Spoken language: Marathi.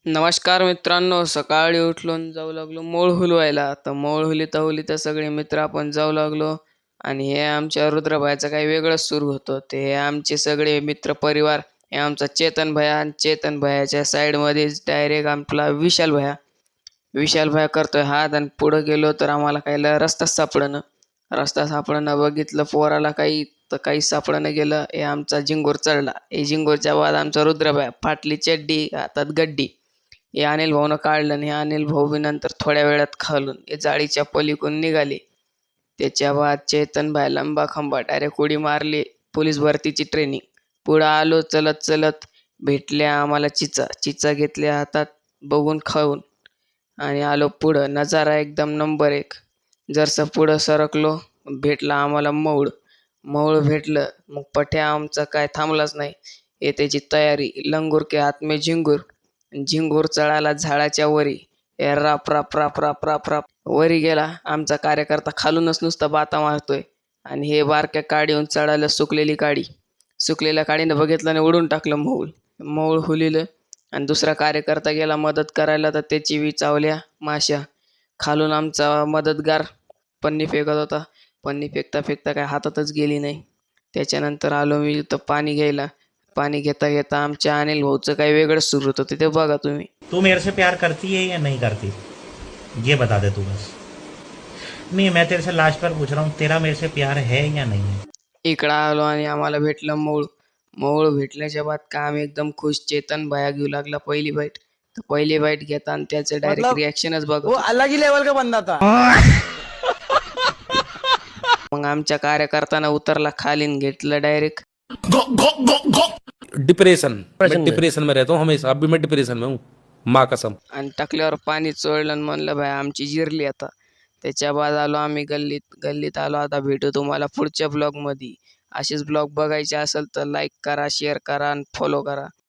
नमस्कार मित्रांनो, सकाळी उठलो आणि जाऊ लागलो मोळ हुलवायला. तर मोळ हुलीता हुलीता सगळे मित्र आपण जाऊ लागलो आणि हे आमच्या रुद्रभाईचं काही वेगळंच सुरू होतं. ते हे आमचे सगळे मित्र परिवार, हे आमचा चेतन भैया आणि चेतन भैयाच्या साईडमध्येच डायरेक्ट आपला विशाल भैया. विशाल भैया करतोय हात आणि पुढं गेलो तर आम्हाला काही रस्ताच सापडेना. रस्ता सापडेना बघितलं पोराला काही तर काहीच सापडेना गेलं. हे आमचा झिंगूर चढला. हे झिंगूरच्या बाद आमचा रुद्रभैया फाटली चड्डी, हातात गड्डी. हे अनिल भाऊनं काढलं आणि हे अनिल भाऊ बी नंतर थोड्या वेळात खालून हे जाळीच्या पलीकडून निघाले. त्याच्या बाद चेतन भाई लंबा खंबा डायरेक्ट उडी मारली. पोलीस भरतीची ट्रेनिंग. पुढं आलो चलत चलत. भेटल्या आम्हाला चिचा. चिचा घेतल्या हातात बघून खाऊन आणि आलो पुढं. नजारा एकदम नंबर एक. जरसं पुढं सरकलो भेटला आम्हाला मौळ. मौळ भेटलं मग पठ्या आमचा काय थांबलाच नाही. हे त्याची तयारी. लंगूर के हात में झिंगूर. झिंगूर चढाला झाडाच्या वरी. ए राप राप राप राप राप राप वरी गेला. आमचा कार्यकर्ता खालूनच नुसता बाता मारतोय आणि हे बारक्या काडीहून चढायला सुकलेली काडी. सुकलेल्या काडीनं बघितलं आणि उडून टाकलं मऊळ. मऊळ हुलिलं आणि दुसरा कार्यकर्ता गेला मदत करायला तर त्याची बी चावल्या माश्या. खालून आमचा मदतगार पन्नी फेकत होता. पन्नी फेकता फेकता काय हातातच गेली नाही. त्याच्यानंतर आलो मी इथं पाणी घ्यायला. पाणी घेता घेता आमच्या अनिल भाऊचं काही वेगळंच सुरू होतं. तिथे बघा तुम्ही. तू मेरे से प्यार करती है या नहीं करती, ये बता दे तू बस. नहीं, मैं तेरे से लास्ट बार पूछ रहा हूँ, तेरा मेरे से प्यार है या नहीं है. इकडं आलो आणि आम्हाला भेटलं मऊळ. मऊळ भेटल्याच्या बाद का आम्ही एकदम खुश. चेतन भैया घेऊ लागला पहिली बाईट. तर पहिली बाईट घेता आणि त्याचं डायरेक्ट रिॲक्शनच बघत वो अलग ही लेवल का बंदा था. मग आमच्या कार्यकर्त्यानं उतरला खाली आणि घेतलं डायरेक्ट. डिप्रेशन. मैं डिप्रेशन में रहता हूँ हमेशा. अभी मैं डिप्रेशन में हूँ, माँ कसम. आणि टाकल्यावर पाणी चोळलं आणि म्हणलं भाई आमची जिरली आता. त्याच्या बाद आलो आम्ही गल्लीत. गल्लीत आलो आता भेटू तुम्हाला पुढच्या ब्लॉगमध्ये. असेच ब्लॉग बघायचे असेल तर लाईक करा, शेअर करा आणि फॉलो करा.